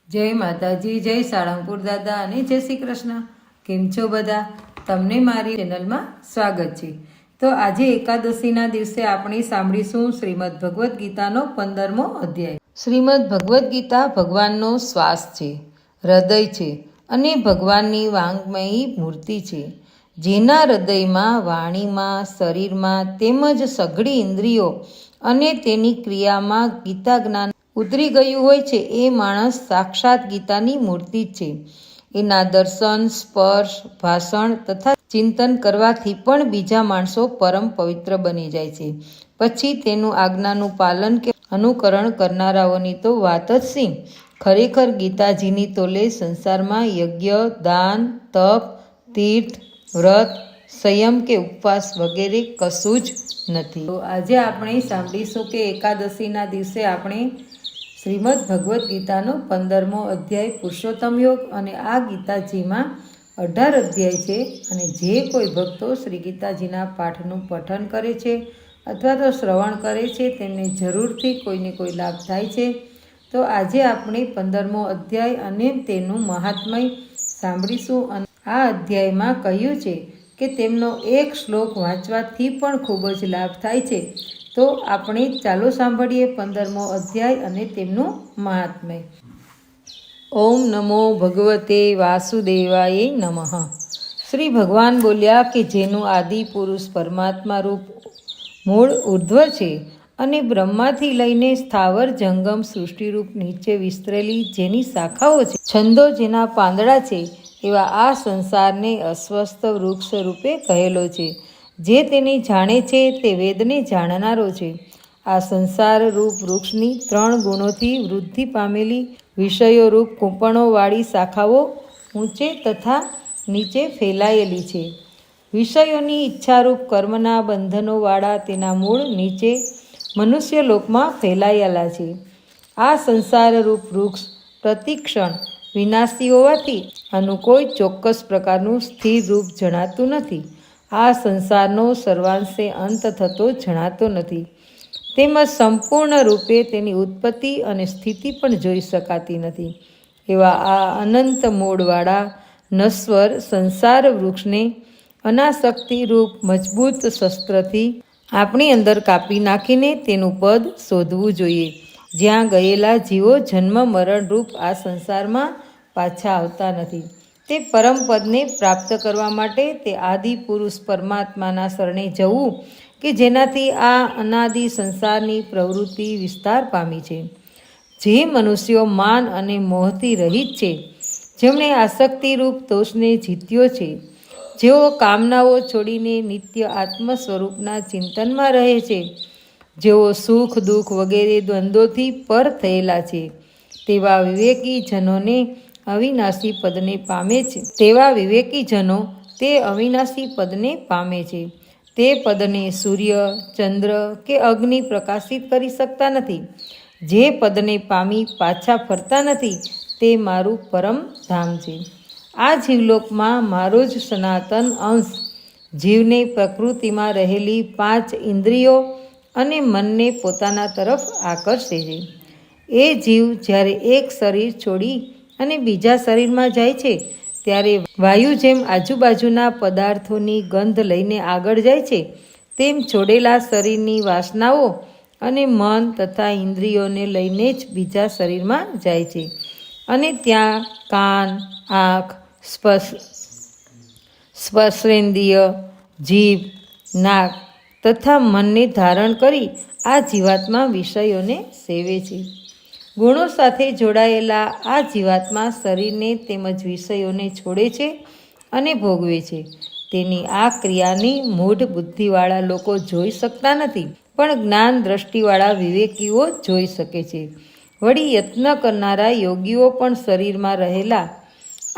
જય માતાજી, જય સાળંગપુર દાદા અને જય શ્રી કૃષ્ણ. કેમ છો બધા? તમને મારી ચેનલમાં સ્વાગત છે. તો આજે એકાદશીના દિવસે આપણે સાંભળીશું શ્રીમદ ભગવદ્ ગીતાનો 15મો અધ્યાય. શ્રીમદ ભગવદ્ ગીતા ભગવાનનો શ્વાસ છે, હૃદય છે અને ભગવાનની વાંગમયી મૂર્તિ છે. જેના હૃદયમાં, વાણીમાં, શરીરમાં તેમજ સઘળી ઇન્દ્રિયો અને તેની ક્રિયામાં ગીતા જ્ઞાન ઉતરી ગયું હોય છે, એ માણસ સાક્ષાત ગીતાની મૂર્તિ જ છે. એના દર્શન, સ્પર્શ, ભાષણ તથા ચિંતન કરવાથી પણ બીજા માણસો પરમ પવિત્ર બની જાય છે. પછી તેનું આજ્ઞાનું પાલન કે અનુકરણ કરનારાઓની તો વાત જ શી! ખરેખર ગીતાજીની તોલે સંસારમાં યજ્ઞ, દાન, તપ, તીર્થ, વ્રત, સંયમ કે ઉપવાસ વગેરે કશું જ નથી. તો આજે આપણે સાંભળીશું કે એકાદશીના દિવસે આપણે શ્રીમદ ભગવદ્ ગીતાનો 15મો અધ્યાય પુરુષોત્તમ યોગ, અને આ ગીતાજીમાં 18 અધ્યાય છે. અને જે કોઈ ભક્તો શ્રી ગીતાજીના પાઠનું પઠન કરે છે અથવા તો શ્રવણ કરે છે તેમને જરૂરથી કોઈને કોઈ લાભ થાય છે. તો આજે આપણે 15મો અધ્યાય અને તેનું મહાત્મય સાંભળીશું. અને આ અધ્યાયમાં કહ્યું છે કે તેમનો એક શ્લોક વાંચવાથી પણ ખૂબ જ લાભ થાય છે. તો આપણે ચાલો સાંભળીએ 15મો અધ્યાય અને તેમનું મહાત્મય. ઓમ નમો ભગવતે વાસુદેવાય નમઃ. શ્રી ભગવાન બોલ્યા કે જેનું આદિ પુરુષ પરમાત્મા રૂપ મૂળ ઉર્ધ્વ છે અને બ્રહ્માથી લઈને સ્થાવર જંગમ સૃષ્ટિરૂપ નીચે વિસ્તરેલી જેની શાખાઓ છે, છંદો જેના પાંદડા છે, એવા આ સંસારને અસ્વસ્થ વૃક્ષ રૂપે કહેલો છે. જે તેને જાણે છે તે વેદને જાણનારો છે. આ સંસાર રૂપ વૃક્ષની 3 ગુણોથી વૃદ્ધિ પામેલી વિષયો રૂપ કૂંપણોવાળી શાખાઓ ઊંચે તથા નીચે ફેલાયેલી છે. વિષયોની ઈચ્છારૂપ કર્મના બંધનોવાળા તેના મૂળ નીચે મનુષ્યલોકમાં ફેલાયેલા છે. આ સંસાર રૂપ વૃક્ષ પ્રતિક્ષણ વિનાશી હોવાથી આનું કોઈ ચોક્કસ પ્રકારનું સ્થિર રૂપ જણાતું નથી. આ સંસારનો સર્વાંશે અંત થતો જણાતો નથી. તેમજ સંપૂર્ણ રૂપે તેની ઉત્પત્તિ અને સ્થિતિ પણ જોઈ શકાતી નથી. એવા આ અનંત મૂળવાળા નશ્વર સંસાર વૃક્ષને અનાસક્તિરૂપ મજબૂત શસ્ત્રથી આપણી અંદર કાપી નાખીને તેનું પદ શોધવું જોઈએ, જ્યાં ગયેલા જીવો જન્મ મરણરૂપ આ સંસારમાં પાછા આવતા નથી. તે પરમપદને પ્રાપ્ત કરવા માટે તે આદિ પુરુષ પરમાત્માના શરણે જવું કે જેનાથી આ અનાદિ સંસારની પ્રવૃત્તિ વિસ્તાર પામી છે. જે મનુષ્યો માન અને મોહથી રહિત છે, જેમણે આસક્તિરૂપ દોષને જીત્યો છે, જેઓ કામનાઓ છોડીને નિત્ય આત્મ સ્વરૂપના ચિંતનમાં રહે છે, જેઓ સુખ દુઃખ વગેરે દ્વંદ્વોથી પર થયેલા છે, તેવા વિવેકી જનોને અવિનાશી પદને પામે છે. તે અવિનાશી પદને પામે છે. તે પદને સૂર્ય, ચંદ્ર કે અગ્નિ પ્રકાશિત કરી શકતા નથી. જે પદને પામી પાછા ફરતા નથી, તે મારું પરમ ધામ છે. આ જીવલોકમાં મારો જ સનાતન અંશ જીવને પ્રકૃતિમાં રહેલી 5 ઇન્દ્રિયો અને મનને પોતાના તરફ આકર્ષે છે. એ જીવ જ્યારે એક શરીર છોડી અને બીજા શરીરમાં જાય છે, ત્યારે વાયુ જેમ આજુબાજુના પદાર્થોની ગંધ લઈને આગળ જાય છે, તેમ છોડેલા શરીરની વાસનાઓ અને મન તથા ઇન્દ્રિયોને લઈને જ બીજા શરીરમાં જાય છે. અને ત્યાં કાન, આંખ, સ્પર્શેન્દ્રિય, જીભ, નાક તથા મનને ધારણ કરી આ જીવાત્મા વિષયોને સેવે છે. ગુણો સાથે જોડાયેલા આ જીવાત્મા શરીરને તેમજ વિષયોને છોડે છે અને ભોગવે છે. તેની આ ક્રિયાની મૂઢ બુદ્ધિવાળા લોકો જોઈ શકતા નથી, પણ જ્ઞાન દ્રષ્ટિવાળા વિવેકીઓ જોઈ શકે છે. વળી યત્ન કરનારા યોગીઓ પણ શરીરમાં રહેલા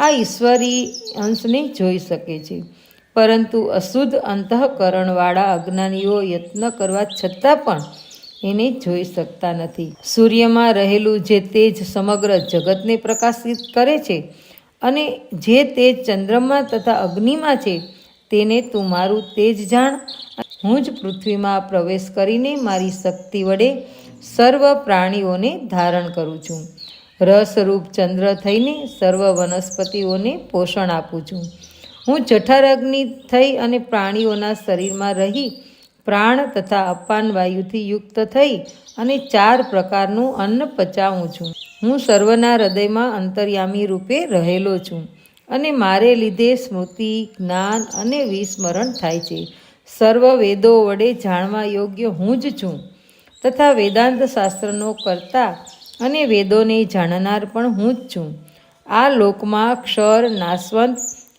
આ ઈશ્વરી અંશને જોઈ શકે છે. પરંતુ અશુદ્ધ અંતઃકરણવાળા અજ્ઞાનીઓ યત્ન કરવા છતાં પણ એને જોઈ શકતા નથી. સૂર્યમાં રહેલું જે તેજ સમગ્ર જગતને પ્રકાશિત કરે છે, અને જે તેજ ચંદ્રમાં તથા અગ્નિમાં છે, તેને તું મારું તેજ જાણ. હું જ પૃથ્વીમાં પ્રવેશ કરીને મારી શક્તિ વડે સર્વ પ્રાણીઓને ધારણ કરું છું. રસરૂપ ચંદ્ર થઈને સર્વ વનસ્પતિઓને પોષણ આપું છું. હું જઠરાગ્નિ થઈ અને પ્રાણીઓના શરીરમાં રહી પ્રાણ તથા અપાન વાયુથી યુક્ત થઈ અને 4 પ્રકારનું અન્ન પચાવું છું. હું સર્વના હૃદયમાં અંતર્યામી રૂપે રહેલો છું અને મારે લીધે સ્મૃતિ, જ્ઞાન અને વિસ્મરણ થાય છે. સર્વ વેદો વડે જાણવા યોગ્ય હું જ છું તથા વેદાંત શાસ્ત્રનો કર્તા અને વેદોને જાણનાર પણ હું જ છું. આ લોકમાં ક્ષર નાશવંત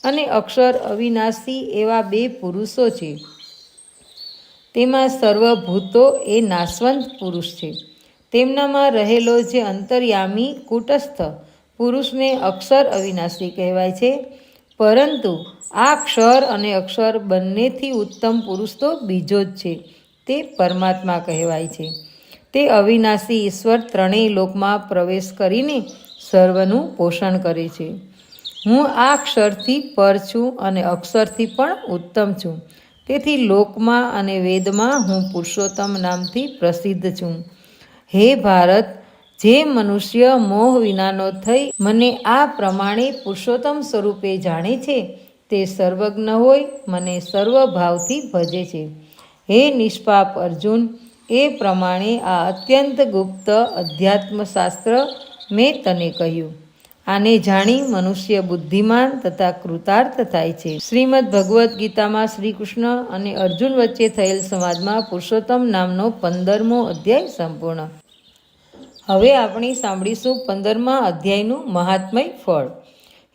અને અક્ષર અવિનાશી એવા 2 પુરુષો છે. તેમાં સર્વભૂતો એ નાશવંત પુરુષ છે. તેમનામાં રહેલો જે અંતર્યામી કૂટસ્થ પુરુષને અક્ષર અવિનાશી કહેવાય છે. પરંતુ આ ક્ષર અને અક્ષર બંનેથી ઉત્તમ પુરુષ તો બીજો જ છે, તે પરમાત્મા કહેવાય છે. તે અવિનાશી ઈશ્વર ત્રણેય લોકમાં પ્રવેશ કરીને સર્વનું પોષણ કરે છે. હું આ ક્ષરથી પર છું અને અક્ષરથી પણ ઉત્તમ છું. તેથી લોકમાં અને વેદમાં હું પુરુષોત્તમ નામથી પ્રસિદ્ધ છું. હે ભારત, જે મનુષ્ય મોહ વિનાનો થઈ મને આ પ્રમાણે પુરુષોત્તમ સ્વરૂપે જાણે છે તે સર્વજ્ઞ હોય મને સર્વભાવથી ભજે છે. હે નિષ્પાપ અર્જુન, એ પ્રમાણે આ અત્યંત ગુપ્ત અધ્યાત્મશાસ્ત્ર મેં તને કહ્યું. આને જાણી મનુષ્ય બુદ્ધિમાન તથા કૃતાર્થ થાય છે. શ્રીમદ્ ભગવદ્ ગીતામાં શ્રી કૃષ્ણ અને અર્જુન વચ્ચે થયેલ સંવાદમાં પુરુષોત્તમ નામનો 15મો અધ્યાય સંપૂર્ણ. હવે આપણે સાંભળીશું 15મા અધ્યાયનું મહાત્મય ફળ.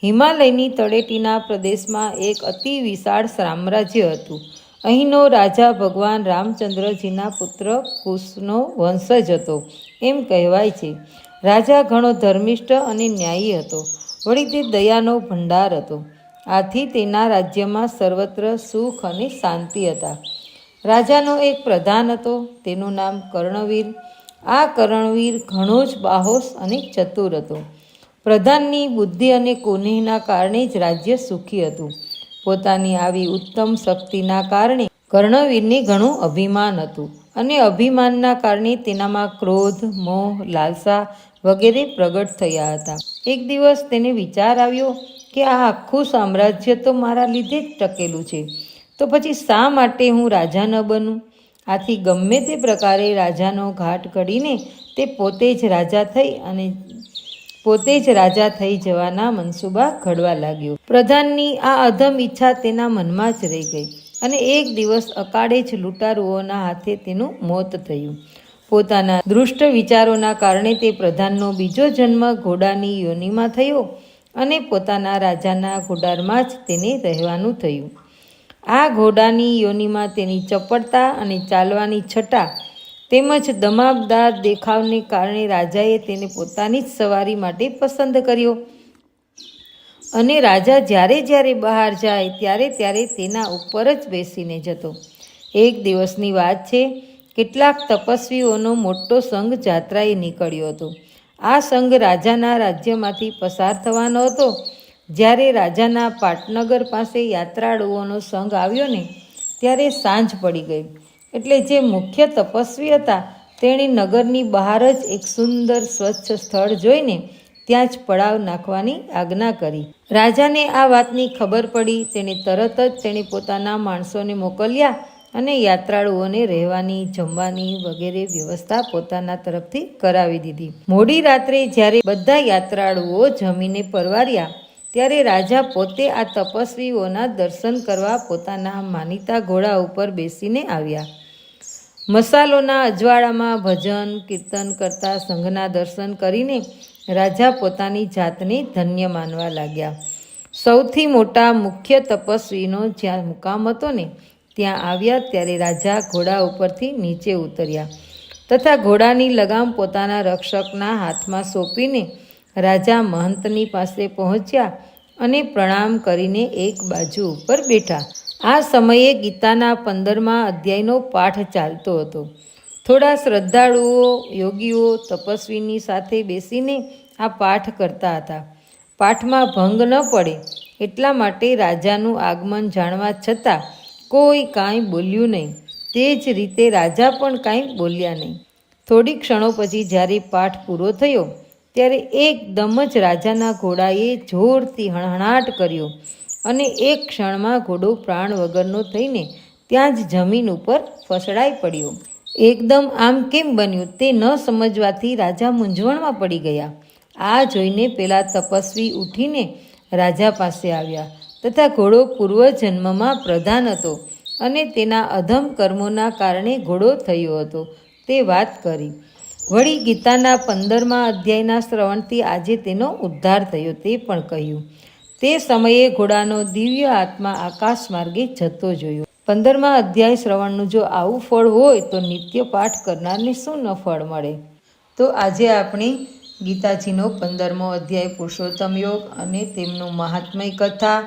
હિમાલયની તળેટીના પ્રદેશમાં એક અતિ વિશાળ સામ્રાજ્ય હતું. અહીંનો રાજા ભગવાન રામચંદ્રજીના પુત્ર કુશનો વંશજ હતો એમ કહેવાય છે. રાજા ઘણો ધર્મિષ્ઠ અને ન્યાયી હતો. વળી તે દયાનો ભંડાર હતો. આથી તેના રાજ્યમાં સર્વત્ર સુખ અને શાંતિ હતા. રાજાનો એક પ્રધાન હતો, તેનું નામ કર્ણવીર. આ કર્ણવીર ઘણો જ બાહોશ અને ચતુર હતો. પ્રધાનની બુદ્ધિ અને કુનેહના કારણે જ રાજ્ય સુખી હતું. પોતાની આવી ઉત્તમ શક્તિના કારણે કર્ણવીરને ઘણું અભિમાન હતું અને અભિમાનના કારણે તેનામાં ક્રોધ, મોહ, લાલસા વગેરે પ્રગટ થયા હતા. એક દિવસ તેને વિચાર આવ્યો કે આ આખું સામ્રાજ્ય તો મારા લીધે જ ટકેલું છે, તો પછી શા માટે હું રાજા ન બનું? આથી ગમે તે પ્રકારે રાજાનો ઘાટ ઘડીને તે પોતે જ રાજા થઈ જવાના મનસૂબા ઘડવા લાગ્યો. પ્રધાનની આ અધમ ઈચ્છા તેના મનમાં જ રહી ગઈ અને એક દિવસ અકાળે જ લૂંટારુઓના હાથે તેનું મોત થયું. પોતાના દુષ્ટ વિચારોના કારણે તે પ્રધાનનો બીજો જન્મ ઘોડાની યોનિમાં થયો અને પોતાના રાજાના ઘોડારમાં જ તેને રહેવાનું થયું. આ ઘોડાની યોનિમાં તેની ચપળતા અને ચાલવાની છટા તેમજ દમામદાર દેખાવને કારણે રાજાએ તેને પોતાની જ સવારી માટે પસંદ કર્યો અને રાજા જ્યારે જ્યારે બહાર જાય ત્યારે તેના ઉપર જ બેસીને જતો. એક દિવસની વાત છે. કેટલાક તપસ્વીઓનો મોટો સંઘ જાત્રાએ નીકળ્યો હતો. આ સંઘ રાજાના રાજ્યમાંથી પસાર થવાનો હતો. જ્યારે રાજાના પાટનગર પાસે યાત્રાળુઓનો સંઘ આવ્યો ને ત્યારે સાંજ પડી ગઈ. એટલે જે મુખ્ય તપસ્વી હતા તેણે નગરની બહાર જ એક સુંદર સ્વચ્છ સ્થળ જોઈને ત્યાં જ પડાવ નાખવાની આજ્ઞા કરી. રાજાને આ વાતની ખબર પડી. તેણે પોતાના માણસોને મોકલ્યા અને યાત્રાળુઓને રહેવાની, જમવાની વગેરે વ્યવસ્થા પોતાના તરફથી કરાવી દીધી. મોડી રાત્રે જ્યારે બધા યાત્રાળુઓ જમીને પરવાર્યા ત્યારે રાજા પોતે આ તપસ્વીઓના દર્શન કરવા પોતાના માનીતા ઘોડા ઉપર બેસીને આવ્યા. મસાલોના અજવાળામાં ભજન કીર્તન કરતા સંઘના દર્શન કરીને રાજા પોતાની જાતને ધન્ય માનવા લાગ્યા. સૌથી મોટા મુખ્ય તપસ્વીનો જ્યાં મુકામ હતો ને ત્યાં આવ્યા ત્યારે રાજા ઘોડા ઉપરથી નીચે ઉતર્યા તથા ઘોડાની લગામ પોતાના રક્ષકના હાથમાં સોંપીને રાજા મહંતની પાસે પહોંચ્યા અને પ્રણામ કરીને એક બાજુ ઉપર બેઠા. આ સમયે ગીતાના 15મા અધ્યાયનો પાઠ ચાલતો હતો. થોડા શ્રદ્ધાળુઓ, યોગીઓ તપસ્વીની સાથે બેસીને આ પાઠ કરતા હતા. પાઠમાં ભંગ ન પડે એટલા માટે રાજાનું આગમન જાણવા છતાં કોઈ કાંઈ બોલ્યું નહીં. તે જ રીતે રાજા પણ કાંઈ બોલ્યા નહીં. થોડી ક્ષણો પછી જ્યારે પાઠ પૂરો થયો ત્યારે એકદમ જ રાજાના ઘોડાએ જોરથી હણહણાટ કર્યો અને એક ક્ષણમાં ઘોડો પ્રાણ વગરનો થઈને ત્યાં જ જમીન ઉપર ફસડાઈ પડ્યો. એકદમ આમ કેમ બન્યું તે ન સમજવાથી રાજા મૂંઝવણમાં પડી ગયા. આ જોઈને પેલા તપસ્વી ઉઠીને રાજા પાસે આવ્યા તથા ઘોડો પૂર્વજન્મમાં પ્રધાન હતો અને તેના અધમ કર્મોના કારણે ઘોડો થયો હતો તે વાત કરી. વળી ગીતાના 15મા અધ્યાયના શ્રવણથી આજે તેનો ઉદ્ધાર થયો તે પણ કહ્યું. તે સમયે ઘોડાનો દિવ્ય આત્મા આકાશ માર્ગે જતો જોયો. 15મા અધ્યાય શ્રવણનું જો આવું ફળ હોય તો નિત્ય પાઠ કરનારને શું ન ફળ મળે. તો આજે આપણે ગીતાજીનો 15મો અધ્યાય પુરુષોત્તમ યોગ અને તેમનું મહાત્મય કથા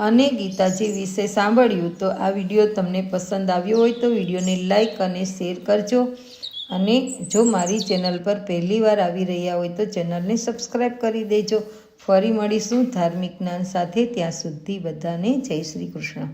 અને ગીતાજી વિશે સાંભળ્યું. તો આ વિડીયો તમને પસંદ આવ્યો હોય તો વિડીયોને લાઈક અને શેર કરજો અને જો મારી ચેનલ પર પહેલીવાર આવી રહ્યા હોય તો ચેનલને સબસ્ક્રાઈબ કરી દેજો. ફરી મળીશું ધાર્મિક જ્ઞાન સાથે. ત્યાં સુધી બધાને જય શ્રી કૃષ્ણ.